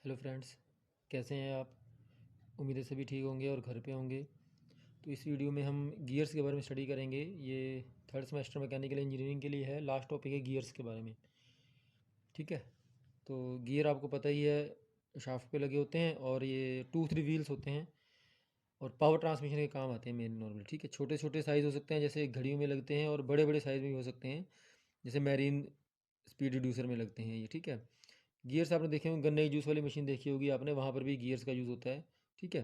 Hello friends, कैसे हैं आप? उम्मीद है सभी ठीक होंगे और घर पे होंगे। तो इस वीडियो में हम गियर्स के बारे में स्टडी करेंगे। ये थर्ड सेमेस्टर मैकेनिकल इंजीनियरिंग के लिए है। लास्ट टॉपिक है गियर्स के बारे में। ठीक है। तो गियर आपको पता ही है, शाफ्ट पे लगे होते हैं और ये 2-3 व्हील्स होते हैं और पावर ट्रांसमिशन के काम आते हैं मेन नॉर्मल। ठीक है। छोटे छोटे साइज़ हो सकते हैं जैसे घड़ियों में लगते हैं, और बड़े बड़े साइज़ में भी हो सकते हैं जैसे मैरीन स्पीड रिड्यूसर में लगते हैं ये। ठीक है। गियर्स आपने देखे होंगे, गन्ने की जूस वाली मशीन देखी होगी आपने, वहाँ पर भी गियर्स का यूज़ होता है। ठीक है।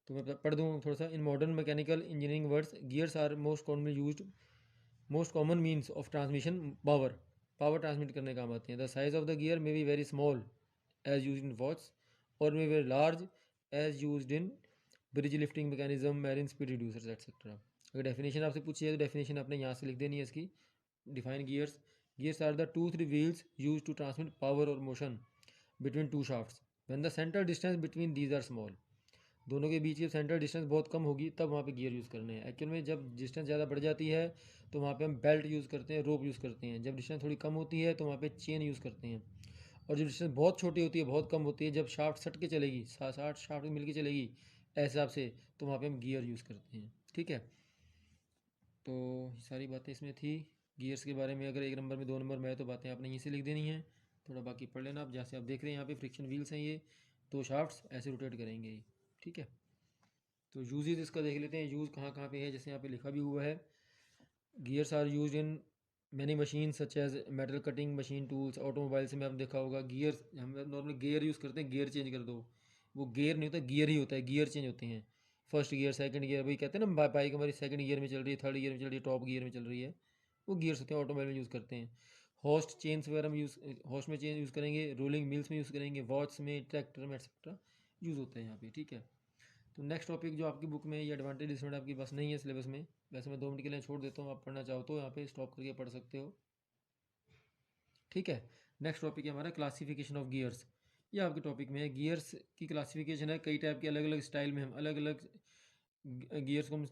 तो मैं पढ़ दूँ थोड़ा सा। In modern mechanical engineering words, gears are most common means of transmission power transmit करने काम आते हैं। The size of the gear may be very small as use in watch, और may very large as use in bridge lifting mechanism, marine speed reducers etcetera. अगर definition आपसे पूछी है तो डेफिनेशन आपने यहाँ से लिख देनी है इसकी। Define gears are the 2-3 wheels use to transmit power और motion between two shafts when the central distance between these are small. दोनों के बीच की सेंट्रल डिस्टेंस बहुत कम होगी तब वहाँ पे गियर यूज़ करने हैं। एक्चुअल में जब डिस्टेंस ज़्यादा बढ़ जाती है तो वहाँ पे हम बेल्ट यूज़ करते हैं, रोप यूज़ करते हैं। जब डिस्टेंस थोड़ी कम होती है तो वहाँ पे चेन यूज़ करते हैं। और जो डिस्टेंस बहुत छोटी होती है, बहुत कम होती है, जब शाफ्ट सट के चलेगी, 7-8 शाफ्ट मिल के चलेगी ऐसे हिसाब से, तो वहाँ पे हम गियर यूज़ करते हैं। ठीक है। तो सारी बातें इसमें थी गियर्स के बारे में। अगर 1 नंबर में 2 नंबर में है तो बातें आपने यहीं से लिख देनी है। थोड़ा बाकी पढ़ लेना आप। जहाँ से आप देख रहे हैं यहाँ पे फ्रिक्शन व्हील्स हैं, ये 2 शाफ्ट्स ऐसे रोटेट करेंगे ये। ठीक है। तो यूजेस इसका देख लेते हैं, यूज़ कहाँ कहाँ पे है। जैसे यहाँ पे लिखा भी हुआ है, gears are use in many machine such as metal cutting machine tools. Automobiles में आपने देखा होगा गियर्स, हम नॉर्मली गियर यूज़ करते हैं, गियर चेंज कर दो। वो गियर नहीं होता, गियर ही होता है, गियर चेंज होते हैं। फर्स्ट गियर, सेकंड गियर, वही कहते हैं ना, बाइक हमारी सेकंड गियर में चल रही है, थर्ड गियर में चल रही है, टॉप गियर में चल रही है, वो गियर्स होते हैं, ऑटोमोबाइल में यूज़ करते हैं। हॉस्ट चेन्स वगैरह में हॉस्ट में चेन यूज़ करेंगे, रोलिंग मिल्स में यूज़ करेंगे, वॉच में, ट्रैक्टर में एक्सेट्रा यूज़ होते हैं यहाँ पे। ठीक है। तो नेक्स्ट टॉपिक जो आपकी बुक में, ये एडवांटेज डिसएडवांटेज आपकी बस नहीं है सिलेबस में, वैसे मैं 2 मिनट के लिए छोड़ देता हूँ, आप पढ़ना चाहो तो यहाँ पे स्टॉप करके पढ़ सकते हो। ठीक है। नेक्स्ट टॉपिक है हमारा क्लासिफिकेशन ऑफ गियर्स। ये आपके टॉपिक में है, गियर्स की क्लासिफिकेशन है। कई टाइप के अलग अलग स्टाइल में हम अलग अलग गियर्स को हम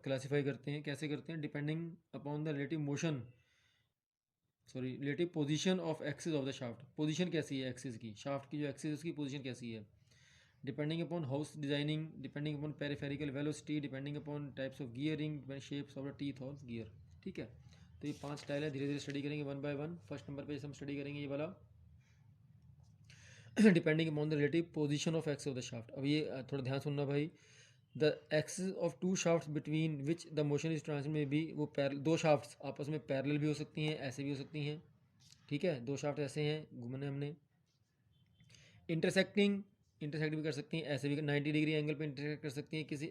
क्लासीफाई करते हैं। कैसे करते हैं? Depending upon the relative position of axis of the shaft. Position कैसी है एक्सिस की, शाफ्ट की जो एक्सिस है उसकी पोजीशन कैसी है। Depending upon house designing, depending upon peripheral velocity, depending upon types of gearing, shapes of the teeth of gear. ठीक है। तो ये 5 स्टाइल है, धीरे धीरे स्टडी करेंगे one by one. First number पे हम स्टडी करेंगे ये वाला, depending upon the relative position of axes of the shaft. अब ये थोड़ा ध्यान सुनना भाई। The axis of two shaft between which the motion is transmit में भी, वो दो शाफ्ट आपस में पैरेलल भी हो सकती हैं, ऐसे भी हो सकती हैं। ठीक है। दो शाफ्ट ऐसे हैं, घूमने हमने। इंटरसेक्ट भी कर सकती हैं, ऐसे भी 90 डिग्री एंगल पे इंटरसेक्ट कर सकती हैं, किसी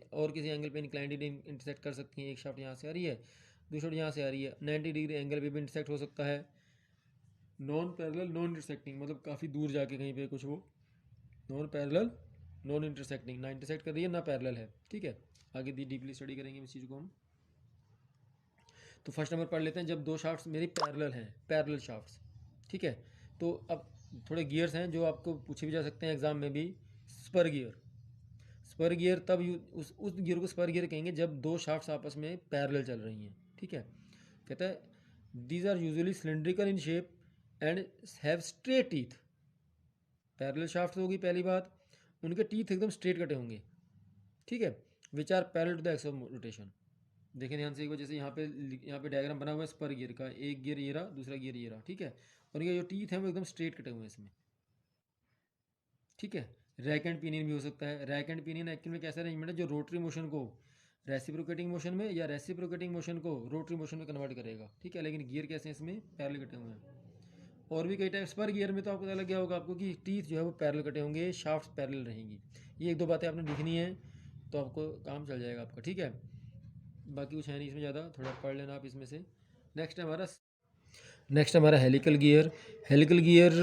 एंगल पे इंक्लाइंड इंटरसेक्ट कर सकती हैं। एक शाफ्ट यहाँ से आ रही है, दूसरी शाफ्ट यहाँ से आ रही है, 90 डिग्री एंगल पे भी इंटरसेक्ट हो सकता है। नॉन पैरेलल नॉन इंटरसेक्टिंग, मतलब काफ़ी दूर जाके कहीं पे कुछ वो नॉन पैरेलल नॉन इंटरसेक्टिंग, ना इंटरसेक्ट कर रही है ना पैरेलल है। ठीक है। आगे डीपली स्टडी करेंगे इस चीज़ को हम। तो फर्स्ट नंबर पढ़ लेते हैं, जब दो शाफ्ट्स मेरी पैरेलल हैं, पैरेलल शाफ्ट्स। ठीक है। तो अब थोड़े गियर्स हैं जो आपको पूछे भी जा सकते हैं एग्जाम में भी। स्पर गियर, स्पर गियर तब उस गियर को स्पर गियर कहेंगे जब दो शाफ्ट्स आपस में पैरेलल चल रही हैं। ठीक है। कहता है these are usually cylindrical in shape and have straight teeth. Parallel shaft होगी पहली बात, उनके टीथ एकदम स्ट्रेट कटे होंगे। ठीक है। Which are parallel to the axes of rotation. देखें ध्यान से एक बार, जैसे यहाँ पे डायग्राम बना हुआ है स्पर गियर का, एक गियर ये रहा, दूसरा गियर ये रहा। ठीक है। और ये जो टीथ है वो एकदम स्ट्रेट कटे हुए हैं इसमें। ठीक है। रैक एंड पिनियन भी हो सकता है। रैक एंड पिनियन एक्चुअल में कैसा अरेंजमेंट है जो रोटरी मोशन को रेसिप्रोकेटिंग मोशन में या रेसिप्रोकेटिंग मोशन को रोटरी मोशन में कन्वर्ट करेगा। ठीक है। लेकिन गियर कैसे हैं इसमें, पैरेलल कटे हुए हैं। और भी कई टाइप, स्पर गियर में तो आपको पता लग गया होगा आपको कि टीथ जो है वो पैरेलल कटे होंगे, शाफ्ट पैरेलल रहेंगी। ये एक दो बातें आपने लिखनी है तो आपको काम चल जाएगा आपका। ठीक है। बाकी कुछ है नहीं इसमें ज़्यादा, थोड़ा पढ़ लेना आप इसमें से। नेक्स्ट हमारा हेलिकल गियर। हेलिकल गियर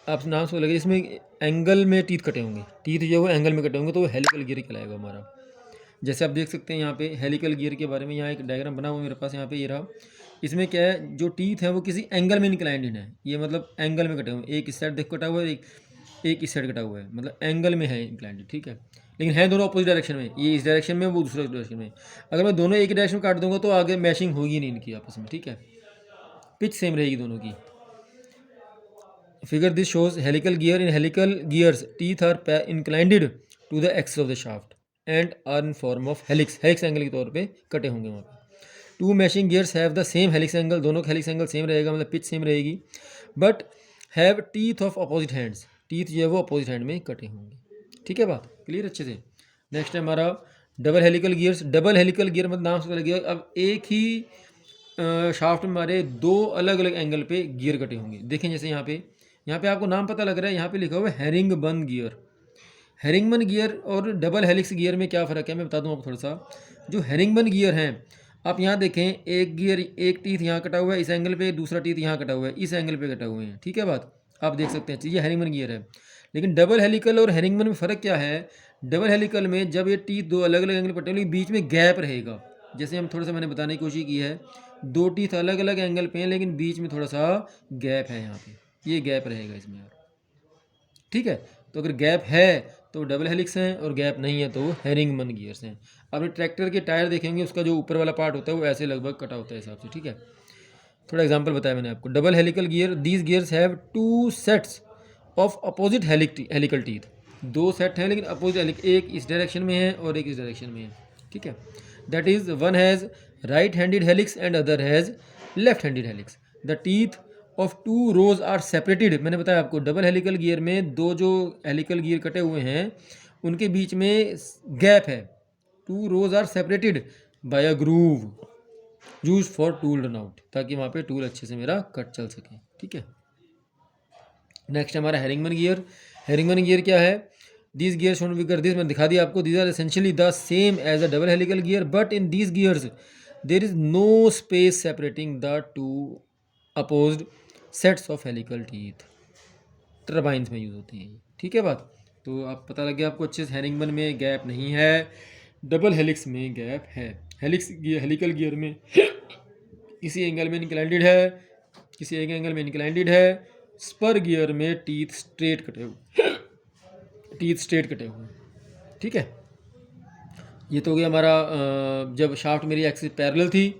आप नाम से लगे, इसमें एंगल में टीथ कटे होंगे, टीथ जो है वो एंगल में कटे होंगे, तो वो हेलिकल गियर कहलाएगा हमारा। जैसे आप देख सकते हैं यहाँ पे हेलिकल गियर के बारे में, यहाँ एक डायग्राम बना हुआ है मेरे पास, यहाँ पे ये रहा। इसमें क्या है, जो टीथ है वो किसी एंगल में इंक्लाइंड है, ये मतलब एंगल में कटे हुए हैं। एक इस साइड देखो कटा हुआ है, एक इस साइड कटा हुआ है, मतलब एंगल में है इंक्लाइंड। ठीक है। लेकिन है दोनों अपोजिट डायरेक्शन में, ये इस डायरेक्शन में, वो दूसरे डायरेक्शन में। अगर मैं दोनों एक ही डायरेक्शन में काट दूंगा तो आगे मैशिंग होगी नहीं इनकी आपस में। ठीक है। पिच सेम रहेगी दोनों की। Figure this shows helical gear. In helical gears teeth are inclined to the axis of the shaft and are in form of helix, helix angle के तौर पे कटे होंगे वहाँ पे। Two meshing gears have the same helix angle, दोनों का helix angle same रहेगा, मतलब पिच सेम रहेगी, but have teeth of opposite hands, teeth जो है वो अपोजिट हैंड में कटे होंगे। ठीक है, बात क्लियर अच्छे से। नेक्स्ट है हमारा double helical gears. Double helical gear मतलब नाम से पता लग गया, अब एक ही शाफ्ट में हमारे दो अलग अलग एंगल पे गियर कटे होंगे। देखें जैसे यहाँ पे आपको नाम पता लग रहा है, यहाँ पे लिखा हुआ है हेरिंगबन गियर। हेरिंगबन गियर और डबल हेलिक्स गियर में क्या फ़र्क है मैं बता दूँ आपको थोड़ा सा। जो हेरिंगबन गियर हैं, आप यहाँ देखें, एक गियर, एक टीथ यहाँ कटा हुआ है इस एंगल पे, दूसरा टीथ यहाँ कटा हुआ है इस एंगल पे कटा हुए हैं। ठीक है बात, आप देख सकते हैं, ये हेरिंगबन गियर है। लेकिन डबल हेलिकल और हेरिंगबन में फ़र्क क्या है, डबल हेलिकल में जब ये टीथ दो अलग अलग एंगल पर कटे होंगे, बीच में गैप रहेगा। जैसे हम थोड़ा सा मैंने बताने की कोशिश की है, दो टीथ अलग अलग एंगल पे हैं लेकिन बीच में थोड़ा सा गैप है, यहाँ पे ये गैप रहेगा इसमें यार। ठीक है, तो अगर गैप है तो डबल हेलिक्स हैं और गैप नहीं है तो वो हेरिंगबन गियर्स हैं। आपने ट्रैक्टर के टायर देखेंगे, उसका जो ऊपर वाला पार्ट होता है वो ऐसे लगभग कटा होता है हिसाब से। ठीक है, थोड़ा एग्जांपल बताया मैंने आपको। Double helical gear, these gears have two sets of opposite helical teeth, दो सेट हैं लेकिन अपोजिट, एक इस डायरेक्शन में है और एक इस डायरेक्शन में है। ठीक है, that is one has right handed helix and other has left handed helix. The teeth of two rows are separated. मैंने बताया आपको डबल हेलिकल गियर में दो जो हेलिकल गियर कटे हुए हैं उनके बीच में गैप है। Two rows are separated by a groove use for tool run out, ताकि वहाँ पे टूल अच्छे से मेरा कट चल सके। ठीक है, नेक्स्ट हमारा हेरिंगबन गियर। हेरिंगबन गियर क्या है, these gear shown figure this, मैंने दिखा दिया आपको, these are essentially the same as a double helical gear, but in these gears there is no space separating the two opposed sets of helical teeth. Turbines में use होती हैं। ठीक है बात, तो आप पता लग गया आपको अच्छे से, हेरिंगबन में गैप नहीं है, डबल हेलिक्स में गैप है। हेलिकल गियर में किसी एंगल में इंक्लाइंडेड है, किसी एक एंगल में इंक्लाइंडेड है। स्पर गियर में टीथ स्ट्रेट कटे हुए। ठीक है, ये तो हो गया हमारा जब शाफ्ट मेरी एक्सिस पैरेलल थी,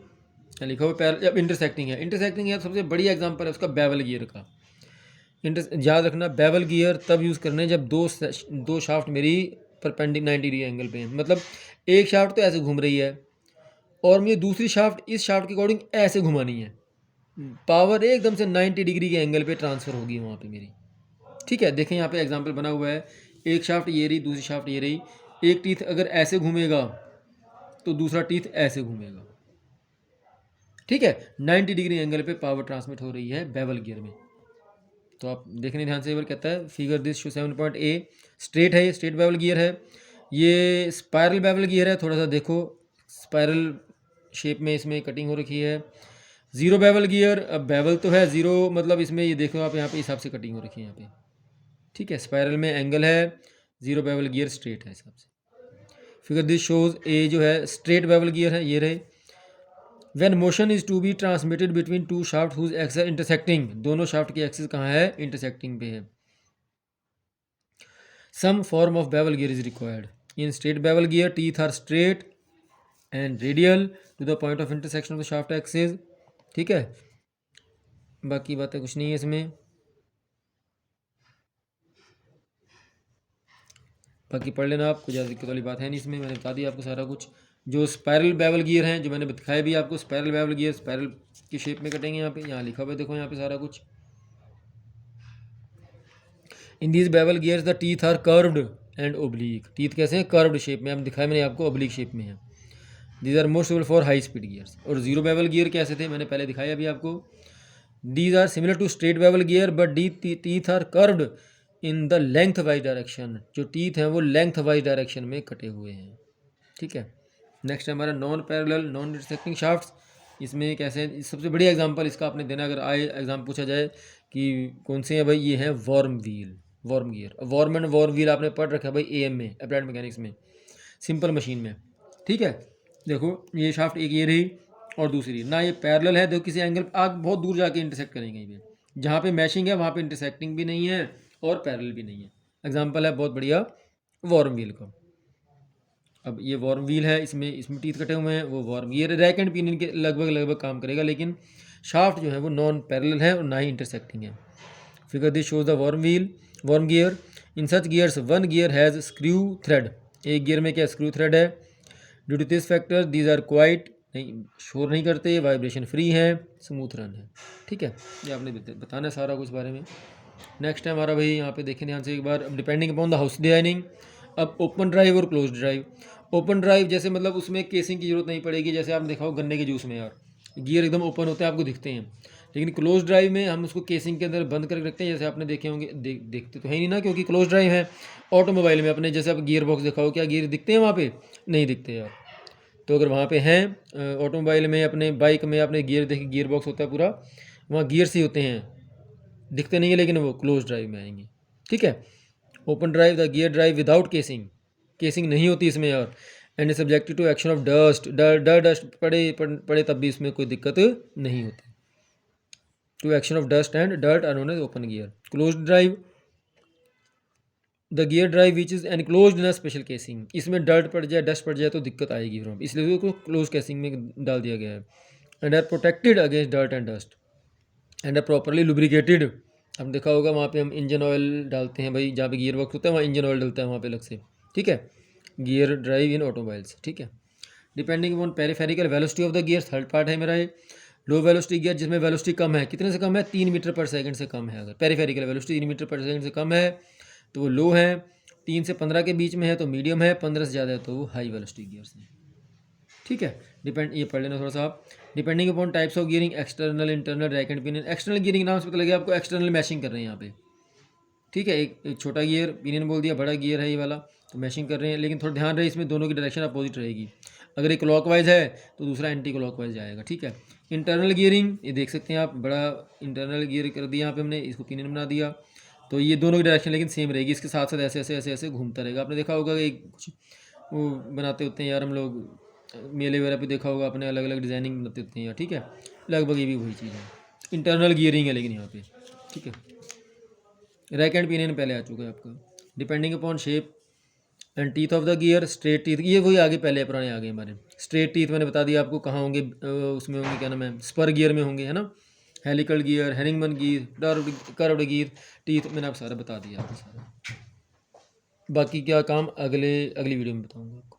लिखा हुआ पैरेलल, जब इंटरसेक्टिंग है। इंटरसेक्टिंग है सबसे बढ़िया एग्जांपल है उसका बेवल गियर का। याद रखना, बेवल गियर तब यूज़ करने जब दो शाफ्ट मेरी परपेंडिकुलर 90 डिग्री एंगल पे हैं। मतलब एक शाफ्ट तो ऐसे घूम रही है और मुझे दूसरी शाफ्ट इस शाफ्ट के अकॉर्डिंग ऐसे घुमानी है, पावर एकदम से 90 डिग्री के एंगल पे ट्रांसफ़र होगी वहाँ पे मेरी। ठीक है, देखें यहाँ पे एग्जांपल बना हुआ है, एक शाफ्ट ये रही, दूसरी शाफ्ट ये रही, एक टीथ अगर ऐसे घूमेगा तो दूसरा टीथ ऐसे घूमेगा। ठीक है, 90 डिग्री एंगल पे पावर ट्रांसमिट हो रही है बेवल गियर में। तो आप देखने ध्यान से, एक बार कहता है figure this show 7.a, straight है, ये स्ट्रेट बेवल गियर है। ये स्पायरल बेवल गियर है, थोड़ा सा देखो स्पायरल शेप में इसमें कटिंग हो रखी है। जीरो बेवल गियर, अब बेवल तो है जीरो, मतलब इसमें ये देखो आप यहाँ पे हिसाब से कटिंग हो रखी है यहाँ पे। ठीक है, स्पायरल में एंगल है, जीरो बेवल गियर स्ट्रेट है हिसाब से। फिगर दिस शोज ए जो है स्ट्रेट बेवल गियर है, ये रहे। When motion is to be transmitted between two shaft whose axis are intersecting, दोनों शाफ्ट की एक्सिस कहाँ है, इंटरसेक्टिंग पे है। Some form of bevel gear is required. In straight bevel gear teeth are straight and radial to the point of intersection of the shaft axis. ठीक है, बाकी बातें कुछ नहीं है इसमें, बाकी पढ़ लेना आप, कुछ ज़्यादा दिक्कत वाली बात है नहीं इसमें, मैंने बता दिया आपको सारा कुछ। जो स्पायरल बेवल गियर हैं जो मैंने दिखाया भी आपको, स्पायरल बेवल गियर स्पायरल की शेप में कटेंगे, यहाँ लिखा हुआ है देखो यहाँ पे सारा कुछ। In these bevel gears the teeth are curved and oblique, teeth कैसे हैं, कर्व्ड शेप में, हम दिखाया मैंने आपको ओब्लीक शेप में है। These are most suitable for high speed gears. और जीरो बेवल गियर कैसे थे, मैंने पहले दिखाया अभी आपको। These are similar to straight bevel gear but the teeth are curved in the lengthwise direction, जो टीथ हैं वो लेंथ वाइज डायरेक्शन में कटे हुए हैं। ठीक है, नेक्स्ट है हमारा non parallel non intersecting shafts. इसमें कैसे, सबसे बढ़िया एग्जांपल इसका आपने देना, अगर आए एग्जाम पूछा जाए कि कौन से हैं भाई, ये हैं worm wheel, worm gear. Worm and worm wheel आपने पढ़ रखा है भाई AM में, अप्लाइड मैकेनिक्स में, सिंपल मशीन में। ठीक है, देखो ये शाफ्ट एक ये रही और दूसरी ना, ये पैरेलल है, देखो किसी एंगल आग बहुत दूर जाके इंटरसेक्ट करेंगे, ये जहाँ पे मैशिंग है वहाँ पे इंटरसेक्टिंग भी नहीं है और पैरेलल भी नहीं है। एग्जांपल है बहुत बढ़िया वॉर्म व्हील का। अब ये वॉर्म व्हील है, इसमें टीथ कटे हुए हैं, वो वॉर्म, ये रैक एंड पिनियन के लगभग काम करेगा, लेकिन शाफ्ट जो है वो नॉन पैरेलल है और ना ही इंटरसेक्टिंग है। Figure this shows the worm gear. In such gears, one gear has screw thread. एक गियर में क्या स्क्रू थ्रेड है. Due to this factor these are quite, नहीं शोर नहीं करते, वाइब्रेशन फ्री है, स्मूथ रन है. ठीक है, ये आपने बताना है सारा कुछ बारे में. नेक्स्ट है हमारा भाई, यहाँ पे देखें ध्यान से एक बार. Depending upon the house designing. अब ओपन ड्राइव और क्लोज ड्राइव. ओपन ड्राइव जैसे मतलब उसमें केसिंग की जरूरत नहीं पड़ेगी. जैसे आपने देखा हो गन्ने के जूस में यार गियर एकदम ओपन होते हैं, आपको दिखते हैं. लेकिन क्लोज ड्राइव में हम उसको केसिंग के अंदर बंद करके रखते हैं. जैसे आपने देखे होंगे, देखते तो है नहीं ना, क्योंकि क्लोज ड्राइव है. ऑटोमोबाइल में अपने जैसे आप गियर बॉक्स दिखाओ, क्या गियर दिखते हैं वहाँ पे? नहीं दिखते यार. तो अगर वहाँ पे हैं ऑटोमोबाइल में, अपने बाइक में आपने गियर देखे, गियर बॉक्स होता है पूरा, वहाँ गियर्स ही होते हैं, दिखते नहीं है, लेकिन वो क्लोज ड्राइव में आएंगे. ठीक है. Open drive the gear drive without casing, casing नहीं होती इसमें यार. And subjected to action of dust, dust पड़े तब भी इसमें कोई दिक्कत नहीं होती. To action of dust and dirt are known as open gear. Close drive the gear drive which is enclosed in a special casing. इसमें डर्ट पड़ जाए, डस्ट पड़ जाए तो दिक्कत आएगी फिर, इसलिए उसको क्लोज केसिंग में डाल दिया गया है. And are protected against dirt and dust and are properly lubricated. अब देखा होगा वहाँ पे हम इंजन ऑयल डालते हैं भाई, जहाँ पे गियर वर्क होता है वहाँ इंजन ऑयल डलता है वहाँ पे अलग से. ठीक है. Gear drive in automobiles. ठीक है. Depending upon peripheral velocity of the gear, third part है मेरा ये. लो वेलोसिटी गियर जिसमें वेलोसिटी कम है, कितने से कम है? 3 मीटर पर सेकंड से कम है. अगर पेरिफेरिकल वेलोसिटी 3 मीटर पर सेकंड से कम है तो वो लो है. 3 से 15 के बीच में है तो मीडियम है. 15 से ज़्यादा है तो वो हाई वेलोसिटी गियर्स हैं. ठीक है. ये पढ़ लेना थोड़ा सा आप. Depending upon types of gearing, external, internal, rack and pinion. External gearing नाम से पता लगे आपको, एक्सटर्नल मैशिंग कर रहे हैं यहाँ पे. ठीक है. एक छोटा गियर पिनियन बोल दिया, बड़ा गियर है ये वाला, तो मैशिंग कर रहे हैं. लेकिन थोड़ा ध्यान रहे इसमें दोनों की डायरेक्शन अपोजिट रहेगी. अगर ये क्लॉकवाइज है तो दूसरा एंटी क्लॉकवाइज जाएगा. ठीक है. इंटरनल गियरिंग ये देख सकते हैं आप, बड़ा इंटरनल गियर कर दिया यहाँ पे हमने, इसको पिनियन बना दिया, तो ये दोनों की डायरेक्शन लेकिन सेम रहेगी. इसके साथ साथ ऐसे ऐसे ऐसे ऐसे घूमता रहेगा. आपने देखा होगा कि कुछ वो बनाते होते हैं यार हम लोग, मेले वगैरह पे देखा होगा अपने, अलग अलग डिज़ाइनिंग बनाते होते हैं यार. ठीक है. लगभग ये भी वही चीज़ है. इंटरनल गियरिंग है लेकिन यहाँ पे. ठीक है. रैक एंड पिनियन पहले आ चुका है आपका. Depending upon shape and teeth of the gear. Straight teeth ये वही आगे पहले पुराने आ गए हमारे. स्ट्रेट टीथ मैंने बता दिया आपको कहाँ होंगे, उसमें होंगे, क्या नाम है, स्पर गियर में होंगे, है ना. Helical gear, herringbone gear, curved gear, teeth मैंने आप सारा बता दिया आपको सारा. बाकी क्या काम अगली वीडियो में बताऊँगा आपको.